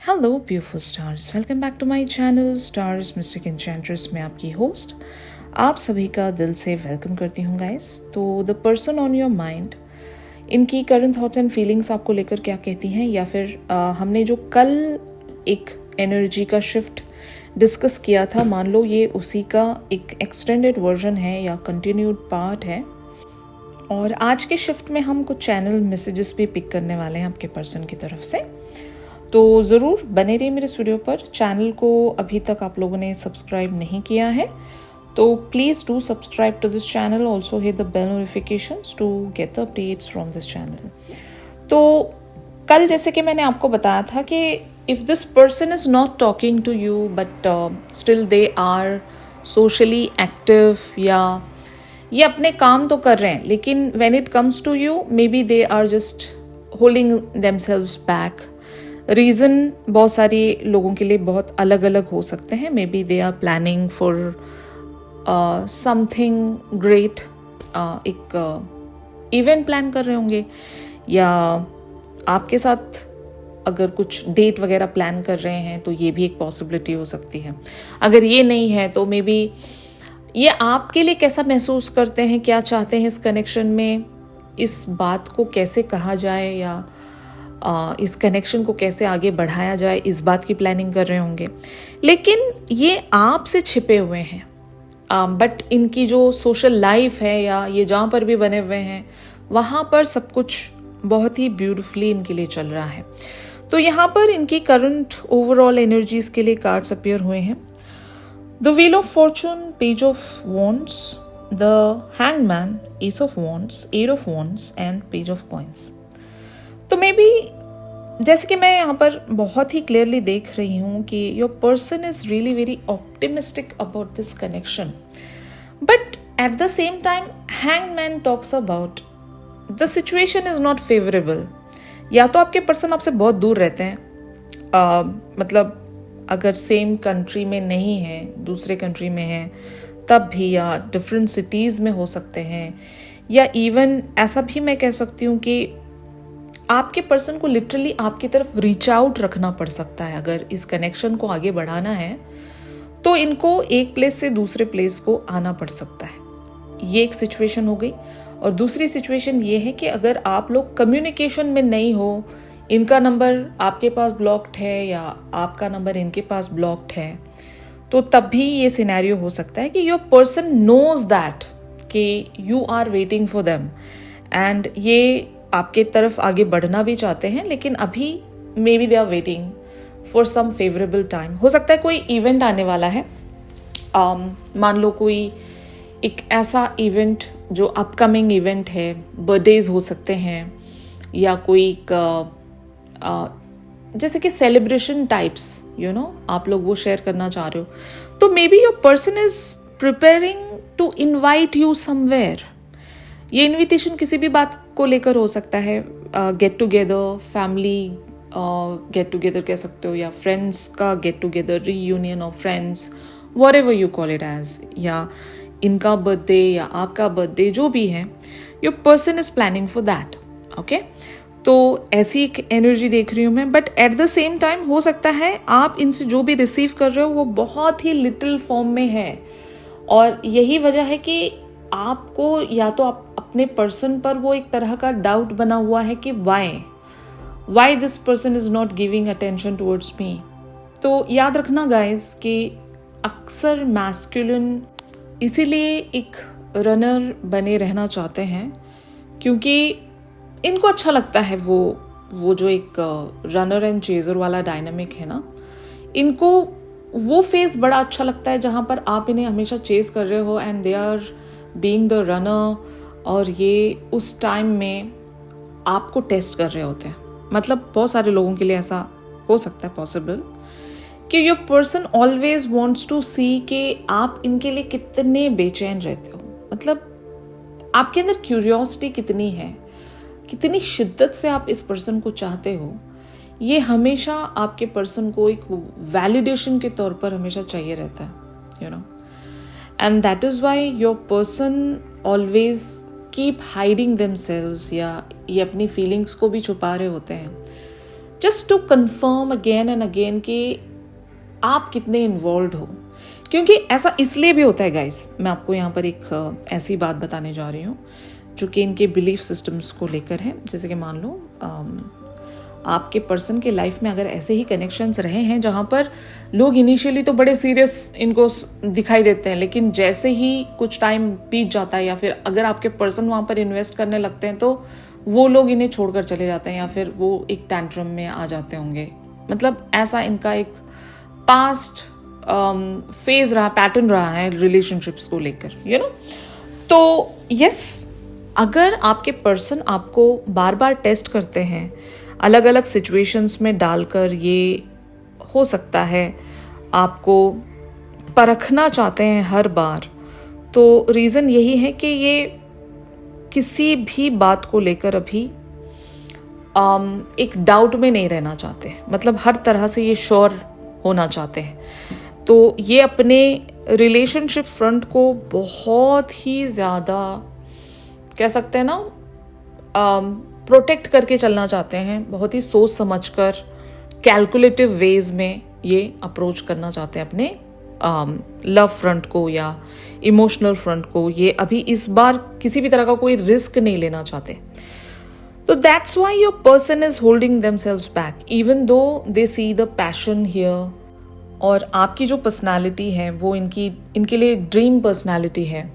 Hello beautiful stars, welcome back to my channel stars mystic enchantress में आपकी host आप सभी का दिल से वेलकम करती हूँ गाइस। तो the person on your mind, इनकी करंट थॉट्स एंड फीलिंग्स आपको लेकर क्या कहती हैं, या फिर हमने जो कल एक एनर्जी का शिफ्ट डिस्कस किया था, मान लो ये उसी का एक एक्सटेंडेड वर्जन है या कंटिन्यूड पार्ट है। और आज के शिफ्ट में हम कुछ चैनल मैसेजेस भी पिक करने वाले हैं आपके पर्सन की तरफ से, तो ज़रूर बने रहिए मेरे वीडियो पर। चैनल को अभी तक आप लोगों ने सब्सक्राइब नहीं किया है तो please do subscribe to this channel, also hit the bell notifications to get the updates from this channel. तो कल जैसे कि मैंने आपको बताया था कि if this person is not talking to you but still they are socially active, या ये अपने काम तो कर रहे हैं लेकिन when it comes to you maybe they are just holding themselves back. Reason बहुत सारे लोगों के लिए बहुत अलग अलग हो सकते हैं। Maybe they are planning for something great, एक इवेंट प्लान कर रहे होंगे, या आपके साथ अगर कुछ डेट वगैरह प्लान कर रहे हैं तो ये भी एक पॉसिबिलिटी हो सकती है। अगर ये नहीं है तो मे बी ये आपके लिए कैसा महसूस करते हैं, क्या चाहते हैं इस कनेक्शन में, इस बात को कैसे कहा जाए या इस कनेक्शन को कैसे आगे बढ़ाया जाए, इस बात की प्लानिंग कर रहे होंगे। लेकिन ये आपसे छिपे हुए हैं, बट इनकी जो सोशल लाइफ है या ये जहाँ पर भी बने हुए हैं वहाँ पर सब कुछ बहुत ही ब्यूटीफुली इनके लिए चल रहा है। तो यहाँ पर इनकी करंट ओवरऑल एनर्जीज के लिए कार्ड्स अपीयर हुए हैं। The wheel of fortune, page of wands, the hangman, ace of wands, eight of wands and page of coins. तो मे बी जैसे कि मैं यहाँ पर बहुत ही क्लियरली देख रही हूँ कि your person is really very optimistic about this connection, but at the same time hangman talks about the situation is not favourable. या तो आपके पर्सन आपसे बहुत दूर रहते हैं, मतलब अगर सेम कंट्री में नहीं है, दूसरे कंट्री में है तब भी, या डिफरेंट सिटीज़ में हो सकते हैं, या इवन ऐसा भी मैं कह सकती हूँ कि आपके पर्सन को लिटरली आपकी तरफ रीच आउट रखना पड़ सकता है। अगर इस कनेक्शन को आगे बढ़ाना है तो इनको एक प्लेस से दूसरे प्लेस को आना पड़ सकता है। ये एक सिचुएशन हो गई। और दूसरी सिचुएशन ये है कि अगर आप लोग कम्युनिकेशन में नहीं हो, इनका नंबर आपके पास ब्लॉक्ड है या आपका नंबर इनके पास ब्लॉक्ड है, तो तब भी ये सिनेरियो हो सकता है कि योर पर्सन नोज दैट कि you are waiting for them and ये आपके तरफ आगे बढ़ना भी चाहते हैं, लेकिन अभी maybe they are waiting for some favourable time. हो सकता है कोई इवेंट आने वाला है, मान लो कोई एक ऐसा इवेंट जो अपकमिंग इवेंट है, बर्थडेज हो सकते हैं, या कोई जैसे कि सेलिब्रेशन टाइप्स, यू नो, आप लोग वो शेयर करना चाह रहे हो। तो maybe your person is preparing to invite you somewhere. ये इनविटेशन किसी भी बात को लेकर हो सकता है, get together, family get together कह सकते हो, या फ्रेंड्स का get together, reunion of friends, whatever you call it as, या इनका बर्थडे या आपका बर्थडे, जो भी है, your person is planning for that. Okay, तो ऐसी एक एनर्जी देख रही हूँ मैं। But at the same time हो सकता है आप इनसे जो भी रिसीव कर रहे हो वो बहुत ही लिटिल फॉर्म में है, और यही वजह है कि आपको या तो आप अपने पर्सन पर वो एक तरह का डाउट बना हुआ है कि why this person is not giving attention towards me. तो याद रखना गाइस कि अक्सर मैस्कुलिन इसीलिए एक रनर बने रहना चाहते हैं क्योंकि इनको अच्छा लगता है वो जो एक रनर एंड चेजर वाला डायनामिक है ना, इनको वो फेस बड़ा अच्छा लगता है जहाँ पर आप इन्हें हमेशा चेज कर रहे हो and they are being the runner, और ये उस टाइम में आपको टेस्ट कर रहे होते हैं। मतलब बहुत सारे लोगों के लिए ऐसा हो सकता है पॉसिबल कि your person always wants to see कि आप इनके लिए कितने बेचैन रहते हो, मतलब आपके अंदर क्यूरियोसिटी कितनी है, कितनी शिद्दत से आप इस पर्सन को चाहते हो। ये हमेशा आपके पर्सन को एक वैलिडेशन के तौर पर हमेशा चाहिए रहता है, you know, and that is why your person always keep hiding themselves, या ये अपनी फीलिंग्स को भी छुपा रहे होते हैं just to confirm again and again कि आप कितने इन्वॉल्व हो। क्योंकि ऐसा इसलिए भी होता है गाइस, मैं आपको यहाँ पर एक ऐसी बात बताने जा रही हूँ जो कि इनके बिलीफ सिस्टम्स को लेकर है। जैसे कि मान लो आपके पर्सन के लाइफ में अगर ऐसे ही कनेक्शंस रहे हैं जहाँ पर लोग इनिशियली तो बड़े सीरियस इनको दिखाई देते हैं, लेकिन जैसे ही कुछ टाइम बीत जाता है या फिर अगर आपके पर्सन वहाँ पर इन्वेस्ट करने लगते हैं तो वो लोग इन्हें छोड़कर चले जाते हैं या फिर वो एक टैंट्रम में आ जाते होंगे। मतलब ऐसा इनका एक पास्ट फेज रहा, पैटर्न रहा है रिलेशनशिप्स को लेकर, यू नो। तो यस, अगर आपके पर्सन आपको बार बार टेस्ट करते हैं, अलग अलग सिचुएशंस में डालकर, ये हो सकता है आपको परखना चाहते हैं हर बार, तो रीज़न यही है कि ये किसी भी बात को लेकर अभी एक डाउट में नहीं रहना चाहते। मतलब हर तरह से ये श्योर होना चाहते हैं। तो ये अपने रिलेशनशिप फ्रंट को बहुत ही ज़्यादा, कह सकते हैं ना, प्रोटेक्ट करके चलना चाहते हैं। बहुत ही सोच समझकर कैलकुलेटिव वेज में ये अप्रोच करना चाहते हैं अपने लव फ्रंट को या इमोशनल फ्रंट को। ये अभी इस बार किसी भी तरह का कोई रिस्क नहीं लेना चाहते। तो that's why your person is holding themselves back even though they see the passion here. और आपकी जो पर्सनालिटी है वो इनके लिए ड्रीम पर्सनालिटी है।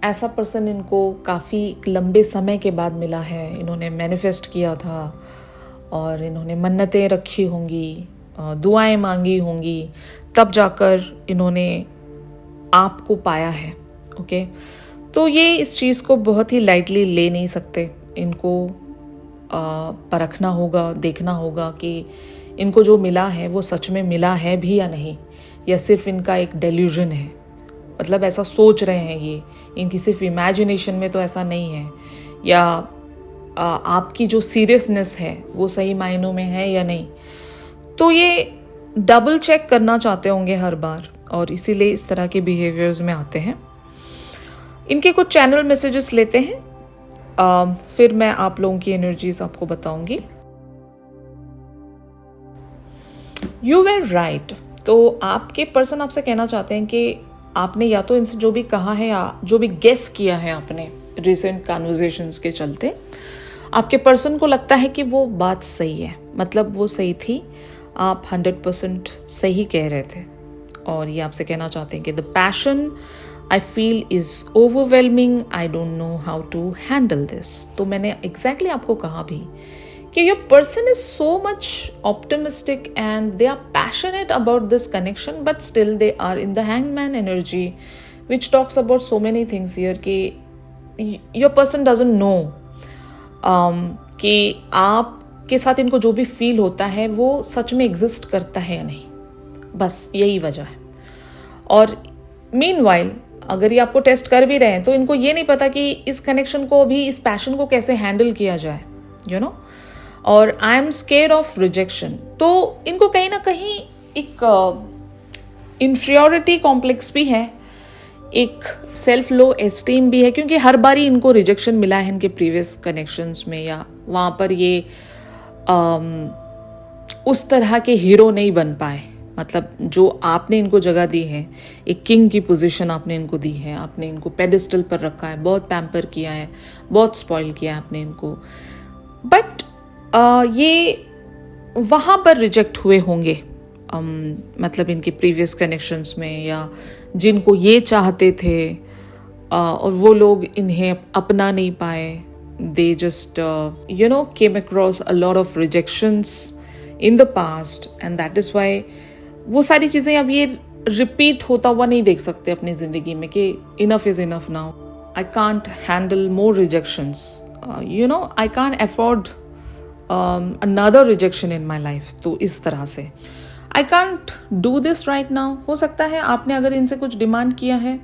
ऐसा पर्सन इनको काफ़ी लंबे समय के बाद मिला है। इन्होंने मैनिफेस्ट किया था और इन्होंने मन्नतें रखी होंगी, दुआएं मांगी होंगी, तब जाकर इन्होंने आपको पाया है। ओके, तो ये इस चीज़ को बहुत ही लाइटली ले नहीं सकते। इनको परखना होगा, देखना होगा कि इनको जो मिला है वो सच में मिला है भी या नहीं, या सिर्फ इनका एक डेल्यूजन है। मतलब ऐसा सोच रहे हैं ये, इनकी सिर्फ इमेजिनेशन में तो ऐसा नहीं है, या आपकी जो सीरियसनेस है वो सही मायनों में है या नहीं। तो ये डबल चेक करना चाहते होंगे हर बार और इसीलिए इस तरह के बिहेवियर्स में आते हैं। इनके कुछ चैनल मैसेजेस लेते हैं, फिर मैं आप लोगों की एनर्जीज आपको बताऊंगी। You were right. तो आपके पर्सन आपसे कहना चाहते हैं कि आपने या तो इनसे जो भी कहा है या जो भी गेस किया है आपने रिसेंट कन्वर्सेशंस के चलते, आपके पर्सन को लगता है कि वो बात सही है। मतलब वो सही थी, आप 100% सही कह रहे थे। और ये आपसे कहना चाहते हैं कि the passion I feel is overwhelming, I don't know how to handle this. तो मैंने एग्जैक्टली आपको कहा भी कि your person is so much optimistic and they are passionate about this connection, but still they are in the hangman energy, which talks about so many things here कि your person doesn't know कि आपके साथ इनको जो भी feel होता है वो सच में एग्जिस्ट करता है या नहीं। बस यही वजह है। और मीनवाइल अगर ये आपको टेस्ट कर भी रहे हैं तो इनको ये नहीं पता कि इस कनेक्शन को अभी, इस पैशन को कैसे हैंडल किया जाए, यू नो। और I am scared of rejection. तो इनको कहीं ना कहीं एक इंफीरियरिटी कॉम्प्लेक्स भी है, एक सेल्फ लो एस्टीम भी है, क्योंकि हर बारी इनको रिजेक्शन मिला है इनके प्रीवियस कनेक्शंस में, या वहाँ पर ये उस तरह के हीरो नहीं बन पाए। मतलब जो आपने इनको जगह दी है, एक किंग की पोजीशन आपने इनको दी है, आपने इनको पेडिस्टल पर रखा है, बहुत पैम्पर किया है, बहुत स्पॉइल किया है आपने इनको, बट ये वहाँ पर रिजेक्ट हुए होंगे। मतलब इनके प्रीवियस कनेक्शंस में, या जिनको ये चाहते थे और वो लोग इन्हें अपना नहीं पाए। They just came across a lot of rejections in the past and that is why वो सारी चीज़ें अब ये रिपीट होता हुआ नहीं देख सकते अपनी ज़िंदगी में कि enough is enough now, I can't handle more rejections, I can't afford another rejection in my life। तो इस तरह से I can't do this right now। हो सकता है आपने अगर इनसे कुछ डिमांड किया है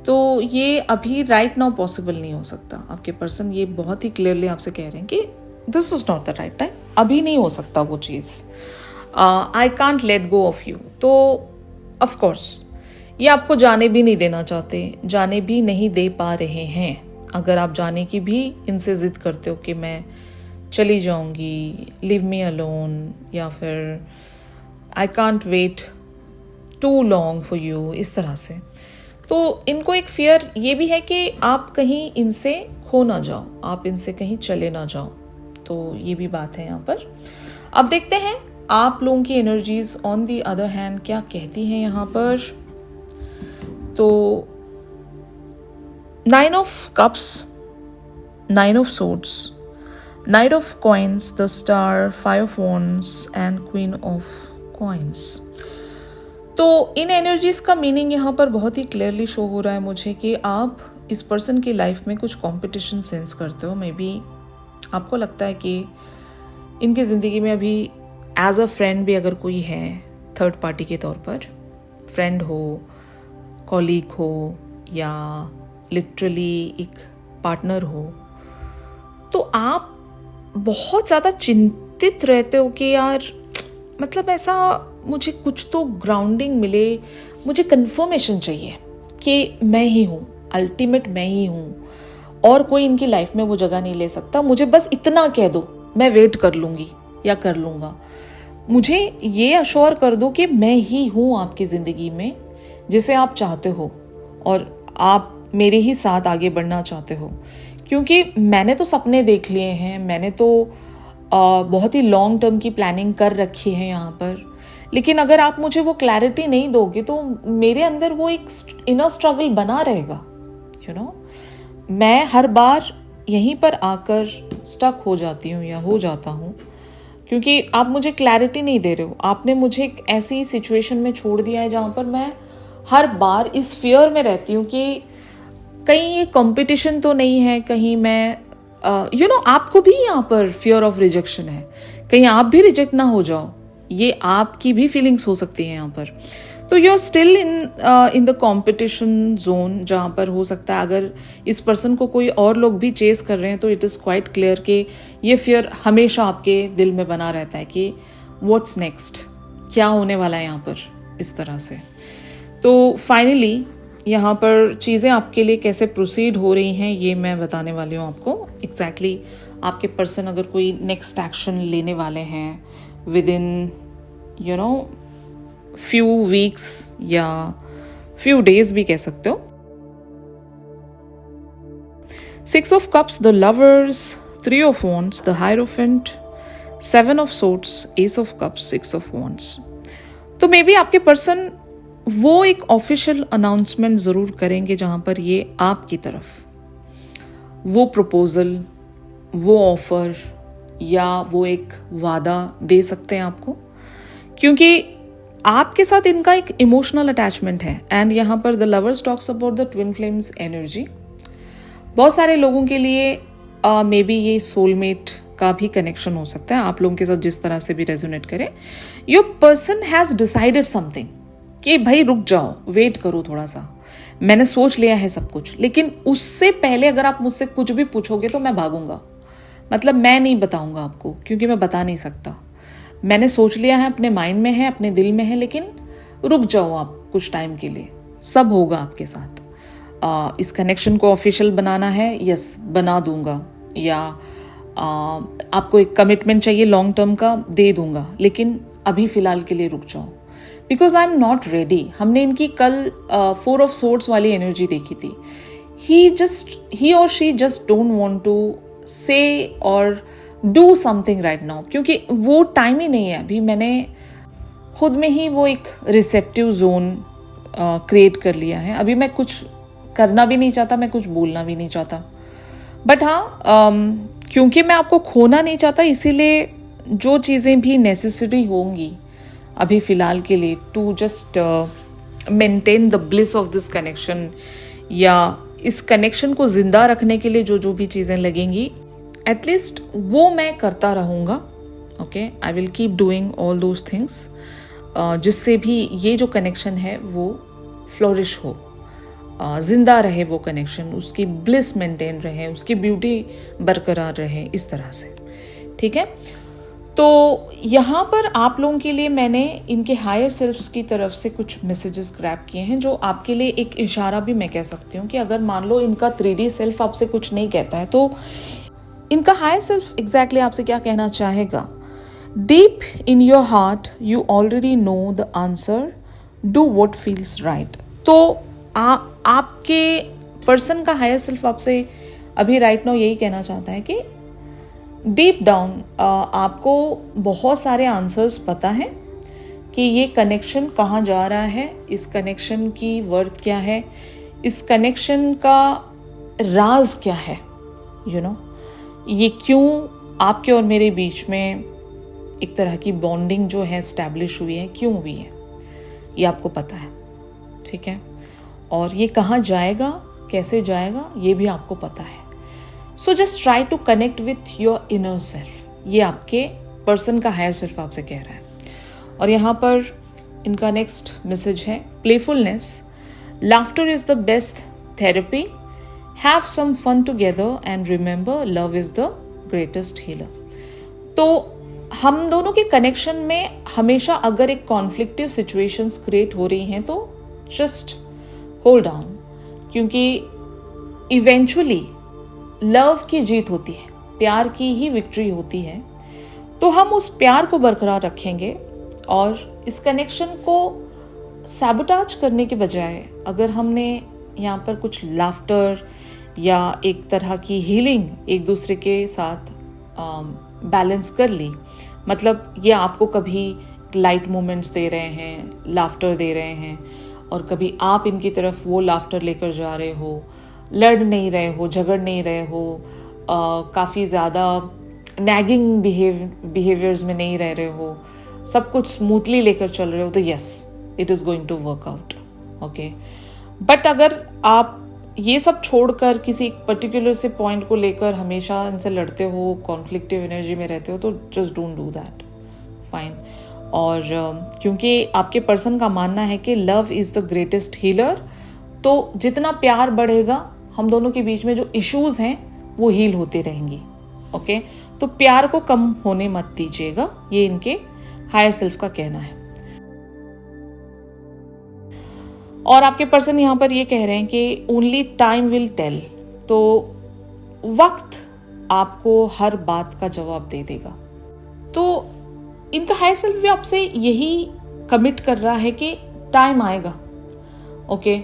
तो ये अभी राइट नाउ पॉसिबल नहीं हो सकता। आपके पर्सन ये बहुत ही क्लियरली आपसे कह रहे हैं कि this is not the right time, अभी नहीं हो सकता वो चीज़। I can't let go of you. तो ऑफ कोर्स ये आपको जाने भी नहीं देना चाहते, जाने भी नहीं दे पा रहे हैं। अगर आप जाने की भी इनसे जिद करते हो कि मैं चली जाऊंगी, लीव मी अलोन, या फिर I can't wait too long for you, इस तरह से। तो इनको एक फियर ये भी है कि आप कहीं इनसे खो ना जाओ, आप इनसे कहीं चले ना जाओ। तो ये भी बात है यहाँ पर। अब देखते हैं आप लोगों की energies on the other hand क्या कहती हैं यहाँ पर। तो 9 of cups, 9 of swords, night of coins, the star, 5 of wands and queen of coins. तो इन एनर्जीज का मीनिंग यहाँ पर बहुत ही क्लियरली शो हो रहा है मुझे कि आप इस पर्सन की लाइफ में कुछ कंपटीशन सेंस करते हो। मे बी आपको लगता है कि इनकी ज़िंदगी में अभी एज अ फ्रेंड भी अगर कोई है, थर्ड पार्टी के तौर पर, फ्रेंड हो, कॉलीग हो, या लिटरली एक पार्टनर हो, तो आप बहुत ज़्यादा चिंतित रहते हो कि यार मतलब ऐसा मुझे कुछ तो ग्राउंडिंग मिले, मुझे कंफर्मेशन चाहिए कि मैं ही हूँ, अल्टीमेट मैं ही हूँ, और कोई इनकी लाइफ में वो जगह नहीं ले सकता। मुझे बस इतना कह दो, मैं वेट कर लूँगी या कर लूँगा। मुझे ये अश्योर कर दो कि मैं ही हूँ आपकी ज़िंदगी में, जिसे आप चाहते हो, और आप मेरे ही साथ आगे बढ़ना चाहते हो। क्योंकि मैंने तो सपने देख लिए हैं, मैंने तो बहुत ही लॉन्ग टर्म की प्लानिंग कर रखी है यहाँ पर। लेकिन अगर आप मुझे वो क्लैरिटी नहीं दोगे तो मेरे अंदर वो एक इनर स्ट्रगल बना रहेगा। यू नो, मैं हर बार यहीं पर आकर स्टक हो जाती हूँ या हो जाता हूँ, क्योंकि आप मुझे क्लैरिटी नहीं दे रहे हो। आपने मुझे एक ऐसी सिचुएशन में छोड़ दिया है जहाँ पर मैं हर बार इस फियर में रहती हूँ कि कहीं ये कंपटीशन तो नहीं है, कहीं मैं आपको भी यहाँ पर फियर ऑफ रिजेक्शन है, कहीं आप भी रिजेक्ट ना हो जाओ। ये आपकी भी फीलिंग्स हो सकती है यहाँ पर। तो you are still in the competition zone, जहाँ पर हो सकता है अगर इस पर्सन को कोई और लोग भी चेस कर रहे हैं तो इट इज़ क्वाइट क्लियर कि ये फियर हमेशा आपके दिल में बना रहता है कि व्हाट्स नेक्स्ट, क्या होने वाला है यहाँ पर, इस तरह से। तो फाइनली यहाँ पर चीज़ें आपके लिए कैसे प्रोसीड हो रही हैं ये मैं बताने वाली हूँ आपको। एग्जैक्टली आपके पर्सन अगर कोई नेक्स्ट एक्शन लेने वाले हैं विद इन फ्यू वीक्स या फ्यू डेज भी कह सकते हो। 6 of cups, the lovers, 3 of wands, the hierophant, 7 of swords, S of cups, 6 of wands. तो मे बी आपके पर्सन वो एक ऑफिशियल अनाउंसमेंट ज़रूर करेंगे जहाँ पर ये आपकी तरफ वो प्रपोजल, वो ऑफर या वो एक वादा दे सकते हैं आपको, क्योंकि आपके साथ इनका एक इमोशनल अटैचमेंट है। एंड यहाँ पर the lovers talks about the twin flames energy. बहुत सारे लोगों के लिए मे बी ये सोलमेट का भी कनेक्शन हो सकता है, आप लोगों के साथ जिस तरह से भी रेजोनेट करे। Your person has decided something कि भाई रुक जाओ, वेट करो थोड़ा सा, मैंने सोच लिया है सब कुछ। लेकिन उससे पहले अगर आप मुझसे कुछ भी पूछोगे तो मैं भागूंगा, मतलब मैं नहीं बताऊंगा आपको, क्योंकि मैं बता नहीं सकता। मैंने सोच लिया है, अपने माइंड में है, अपने दिल में है, लेकिन रुक जाओ आप कुछ टाइम के लिए, सब होगा आपके साथ। इस कनेक्शन को ऑफिशियल बनाना है, यस बना दूंगा, या आपको एक कमिटमेंट चाहिए लॉन्ग टर्म का, दे दूंगा, लेकिन अभी फ़िलहाल के लिए रुक जाओ, because I am not ready. हमने इनकी कल 4 ऑफ सोर्ड्स वाली एनर्जी देखी थी। ही और she just don't want to say और डू समथिंग राइट नाउ, क्योंकि वो टाइम ही नहीं है अभी। मैंने खुद में ही वो एक रिसेप्टिव जोन क्रिएट कर लिया है। अभी मैं कुछ करना भी नहीं चाहता, मैं कुछ बोलना भी नहीं चाहता। बट हाँ, क्योंकि मैं आपको खोना नहीं चाहता, इसीलिए जो चीज़ें भी नेसेसरी होंगी अभी फ़िलहाल के लिए to just maintain the bliss of this connection, या इस कनेक्शन को ज़िंदा रखने के लिए जो जो भी चीज़ें लगेंगी, एटलीस्ट वो मैं करता रहूँगा। Okay, I will keep doing all those things, जिससे भी ये जो कनेक्शन है वो फ्लोरिश हो, ज़िंदा रहे वो कनेक्शन, उसकी ब्लिस मेंटेन रहे, उसकी ब्यूटी बरकरार रहे, इस तरह से। ठीक है, तो यहाँ पर आप लोगों के लिए मैंने इनके हायर सेल्फ्स की तरफ से कुछ मैसेजेस ग्रैब किए हैं, जो आपके लिए एक इशारा भी मैं कह सकती हूँ कि अगर मान लो इनका 3D सेल्फ आपसे कुछ नहीं कहता है, तो इनका हायर सेल्फ एग्जैक्टली आपसे क्या कहना चाहेगा? Deep in your heart you already know the answer, do what feels right. तो आपके पर्सन का हायर सेल्फ आपसे अभी राइट नाउ यही कहना चाहता है कि डीप डाउन आपको बहुत सारे आंसर्स पता है कि ये कनेक्शन कहाँ जा रहा है, इस कनेक्शन की वर्थ क्या है, इस कनेक्शन का राज क्या है, यू नो ये क्यों आपके और मेरे बीच में एक तरह की बॉन्डिंग जो है स्टैब्लिश हुई है, क्यों हुई है, ये आपको पता है, ठीक है। और ये कहाँ जाएगा, कैसे जाएगा, ये भी आपको पता है। So just try to connect with your inner self. ये आपके पर्सन का हायर सेल्फ आपसे कह रहा है। और यहाँ पर इनका नेक्स्ट मैसेज है playfulness, laughter is the best therapy, have some fun together and remember love is the greatest healer. तो हम दोनों के कनेक्शन में हमेशा अगर एक कॉन्फ्लिक्टिव सिचुएशंस क्रिएट हो रही हैं तो जस्ट होल्ड ऑन, क्योंकि इवेंचुअली लव की जीत होती है, प्यार की ही विक्ट्री होती है। तो हम उस प्यार को बरकरार रखेंगे और इस कनेक्शन को सैबोटाज करने के बजाय अगर हमने यहाँ पर कुछ लाफ्टर या एक तरह की हीलिंग एक दूसरे के साथ बैलेंस कर ली, मतलब ये आपको कभी लाइट मोमेंट्स दे रहे हैं, लाफ्टर दे रहे हैं, और कभी आप इनकी तरफ वो लाफ्टर लेकर जा रहे हो, लड़ नहीं रहे हो, झगड़ नहीं रहे हो, काफ़ी ज़्यादा नैगिंग बिहेवियर्स में नहीं रह रहे हो, सब कुछ स्मूथली लेकर चल रहे हो, तो yes it is going to work out, okay. But अगर आप ये सब छोड़कर किसी पर्टिकुलर से पॉइंट को लेकर हमेशा इनसे लड़ते हो, कॉन्फ्लिक्टिव एनर्जी में रहते हो, तो just don't do that, fine. और क्योंकि आपके पर्सन का मानना है कि love is the greatest healer, तो जितना प्यार बढ़ेगा हम दोनों के बीच में जो इश्यूज हैं वो हील होती रहेंगी, ओके। तो प्यार को कम होने मत दीजिएगा, ये इनके हायर सेल्फ का कहना है। और आपके पर्सन यहाँ पर ये कह रहे हैं कि ओनली टाइम विल टेल, तो वक्त आपको हर बात का जवाब दे देगा। तो इनका हायर सेल्फ भी आपसे यही कमिट कर रहा है कि टाइम आएगा, ओके।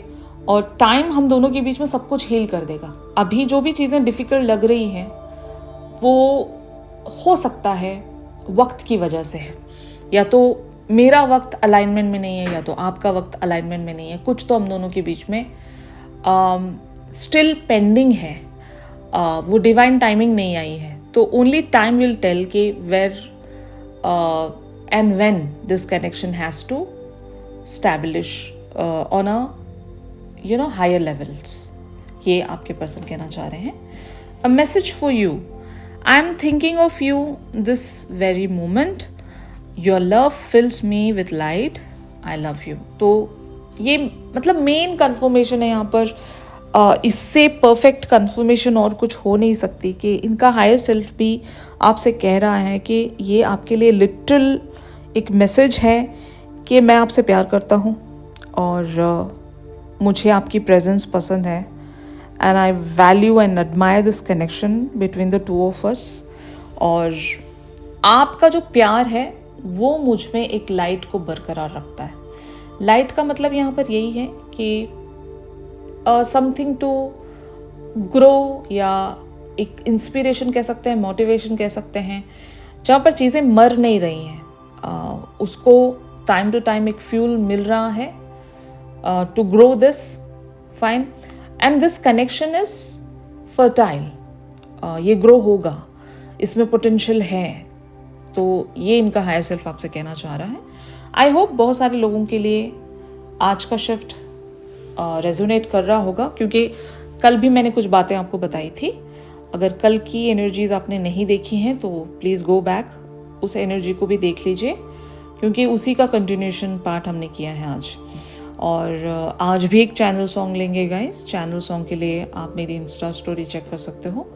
और टाइम हम दोनों के बीच में सब कुछ हील कर देगा। अभी जो भी चीज़ें डिफ़िकल्ट लग रही हैं वो हो सकता है वक्त की वजह से है, या तो मेरा वक्त अलाइनमेंट में नहीं है या तो आपका वक्त अलाइनमेंट में नहीं है, कुछ तो हम दोनों के बीच में स्टिल पेंडिंग है, वो डिवाइन टाइमिंग नहीं आई है। तो ओनली टाइम विल टेल कि where and when this connection has to establish on a higher levels. ये आपके पर्सन कहना चाह रहे हैं। A message for you, I am thinking of you this very moment, your love fills me with light, I love you. तो ये मतलब main conformation है यहाँ पर, इससे परफेक्ट कन्फर्मेशन और कुछ हो नहीं सकती कि इनका हायर सेल्फ भी आपसे कह रहा है कि ये आपके लिए लिटरल एक मैसेज है कि मैं आपसे प्यार करता हूँ और मुझे आपकी प्रेजेंस पसंद है, and I value and admire this connection between the two of us. और आपका जो प्यार है वो मुझ में एक लाइट को बरकरार रखता है। लाइट का मतलब यहाँ पर यही है कि समथिंग टू ग्रो, या एक इंस्पिरेशन कह सकते हैं, मोटिवेशन कह सकते हैं, जहाँ पर चीज़ें मर नहीं रही हैं, उसको टाइम टू टाइम एक फ्यूल मिल रहा है to grow this, fine. And this connection is fertile, ये ग्रो होगा, इसमें पोटेंशियल है। तो ये इनका हायर सेल्फ आपसे कहना चाह रहा है। आई होप बहुत सारे लोगों के लिए आज का शिफ्ट रेजोनेट कर रहा होगा, क्योंकि कल भी मैंने कुछ बातें आपको बताई थी। अगर कल की एनर्जीज आपने नहीं देखी हैं तो प्लीज़ गो बैक, उस एनर्जी को भी देख लीजिए, क्योंकि उसी का कंटिन्यूशन पार्ट हमने किया है आज। और आज भी एक चैनल सॉन्ग लेंगे गाइस। चैनल सॉन्ग के लिए आप मेरी इंस्टा स्टोरी चेक कर सकते हो।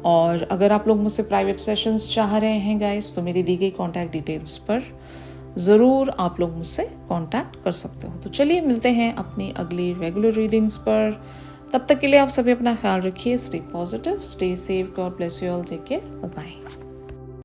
और अगर आप लोग मुझसे प्राइवेट सेशंस चाह रहे हैं गाइस, तो मेरी दी गई कॉन्टैक्ट डिटेल्स पर ज़रूर आप लोग मुझसे कॉन्टैक्ट कर सकते हो। तो चलिए मिलते हैं अपनी अगली रेगुलर रीडिंग्स पर। तब तक के लिए आप सभी अपना ख्याल रखिए, stay positive, stay safe, God bless you all, take care, bye bye.